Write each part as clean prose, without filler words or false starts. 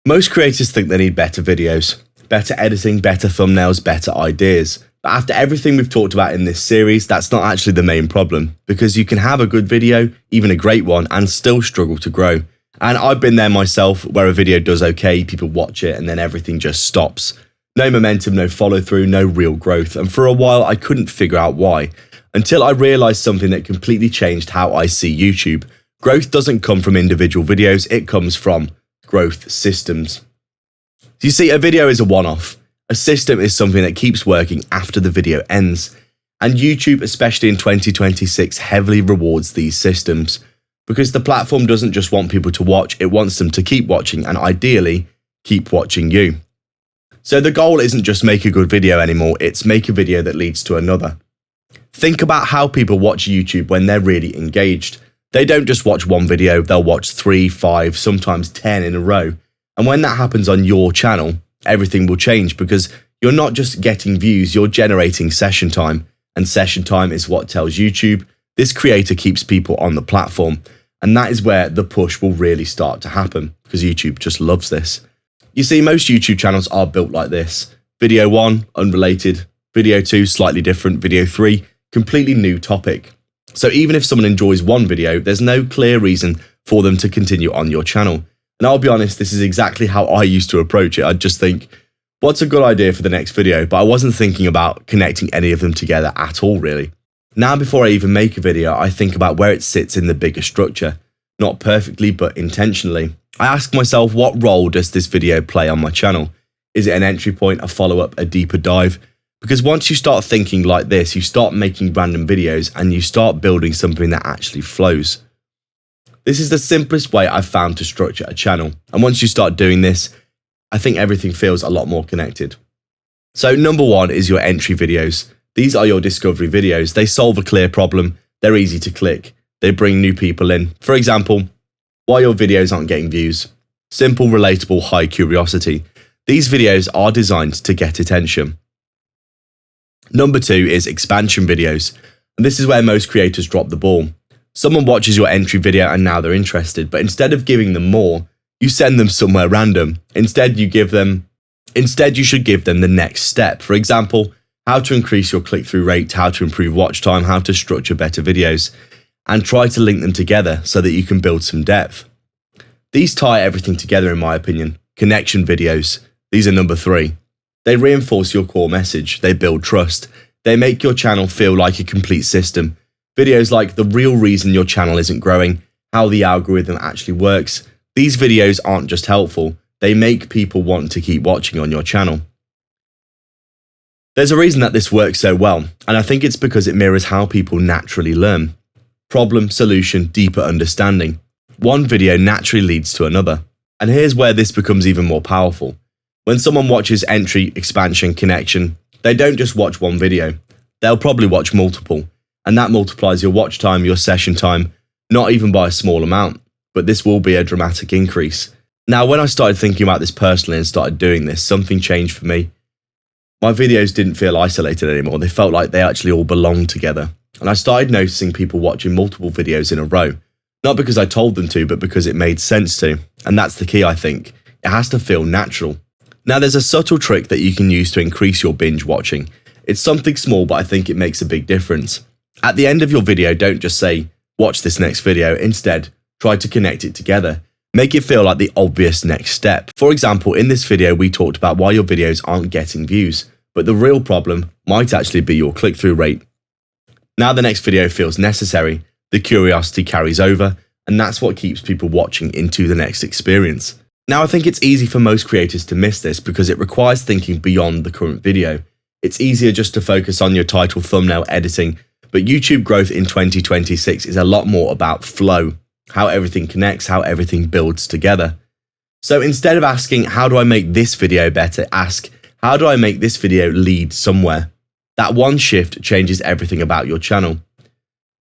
Most creators think they need better videos, better editing, better thumbnails, better ideas. But after everything we've talked about in this series, that's not actually the main problem, because you can have a good video, even a great one, and still struggle to grow. And I've been there myself, where a video does okay, people watch it, and then everything just stops. No momentum, no follow through, no real growth. And for a while, I couldn't figure out why, until I realized something that completely changed how I see YouTube. Growth doesn't come from individual videos, it comes from growth systems. You see, a video is a one-off. A system is something that keeps working after the video ends. And YouTube, especially in 2026, heavily rewards these systems. Because the platform doesn't just want people to watch, it wants them to keep watching and ideally, keep watching you. So the goal isn't just make a good video anymore, it's make a video that leads to another. Think about how people watch YouTube when they're really engaged. They don't just watch one video, they'll watch 3, 5, sometimes 10 in a row. And when that happens on your channel, everything will change because you're not just getting views, you're generating session time. And session time is what tells YouTube this creator keeps people on the platform. And that is where the push will really start to happen because YouTube just loves this. You see, most YouTube channels are built like this. Video 1, unrelated. Video 2, slightly different. Video 3, completely new topic. So even if someone enjoys one video, there's no clear reason for them to continue on your channel. And I'll be honest, this is exactly how I used to approach it. I'd just think, what's a good idea for the next video? But I wasn't thinking about connecting any of them together at all, really. Now, before I even make a video, I think about where it sits in the bigger structure. Not perfectly, but intentionally. I ask myself, what role does this video play on my channel? Is it an entry point, a follow-up, a deeper dive? Because once you start thinking like this, you start making random videos and you start building something that actually flows. This is the simplest way I've found to structure a channel. And once you start doing this, I think everything feels a lot more connected. So number 1 is your entry videos. These are your discovery videos. They solve a clear problem. They're easy to click. They bring new people in. For example, why your videos aren't getting views. Simple, relatable, high curiosity. These videos are designed to get attention. Number 2 is expansion videos. And this is where most creators drop the ball. Someone watches your entry video and now they're interested, but instead of giving them more, you send them somewhere random. Instead, you should give them the next step. For example, how to increase your click-through rate, how to improve watch time, how to structure better videos, and try to link them together so that you can build some depth. These tie everything together, in my opinion. Connection videos. These are number 3. They reinforce your core message. They build trust. They make your channel feel like a complete system. Videos like the real reason your channel isn't growing, how the algorithm actually works. These videos aren't just helpful, they make people want to keep watching on your channel. There's a reason that this works so well, and I think it's because it mirrors how people naturally learn. Problem, solution, deeper understanding. One video naturally leads to another. And here's where this becomes even more powerful. When someone watches entry, expansion, connection, they don't just watch one video. They'll probably watch multiple. And that multiplies your watch time, your session time, not even by a small amount, but this will be a dramatic increase. Now, when I started thinking about this personally and started doing this, something changed for me. My videos didn't feel isolated anymore. They felt like they actually all belonged together. And I started noticing people watching multiple videos in a row, not because I told them to, but because it made sense to. And that's the key, I think. It has to feel natural. Now, there's a subtle trick that you can use to increase your binge watching. It's something small, but I think it makes a big difference. At the end of your video, don't just say, watch this next video. Instead, try to connect it together. Make it feel like the obvious next step. For example, in this video, we talked about why your videos aren't getting views, but the real problem might actually be your click-through rate. Now the next video feels necessary, the curiosity carries over, and that's what keeps people watching into the next experience. Now, I think it's easy for most creators to miss this because it requires thinking beyond the current video. It's easier just to focus on your title, thumbnail, editing, but YouTube growth in 2026 is a lot more about flow, how everything connects, how everything builds together. So instead of asking, how do I make this video better, ask, how do I make this video lead somewhere? That one shift changes everything about your channel.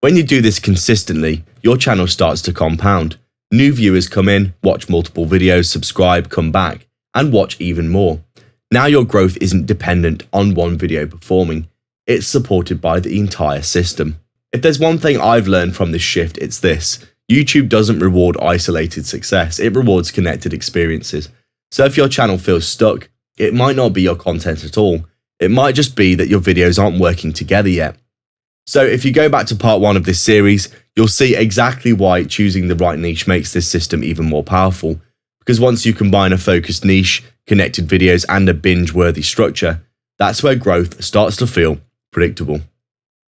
When you do this consistently, your channel starts to compound. New viewers come in, watch multiple videos, subscribe, come back, and watch even more. Now your growth isn't dependent on one video performing. It's supported by the entire system. If there's one thing I've learned from this shift, it's this. YouTube doesn't reward isolated success, it rewards connected experiences. So if your channel feels stuck, it might not be your content at all. It might just be that your videos aren't working together yet. So if you go back to part 1 of this series, you'll see exactly why choosing the right niche makes this system even more powerful. Because once you combine a focused niche, connected videos, and a binge-worthy structure, that's where growth starts to feel predictable.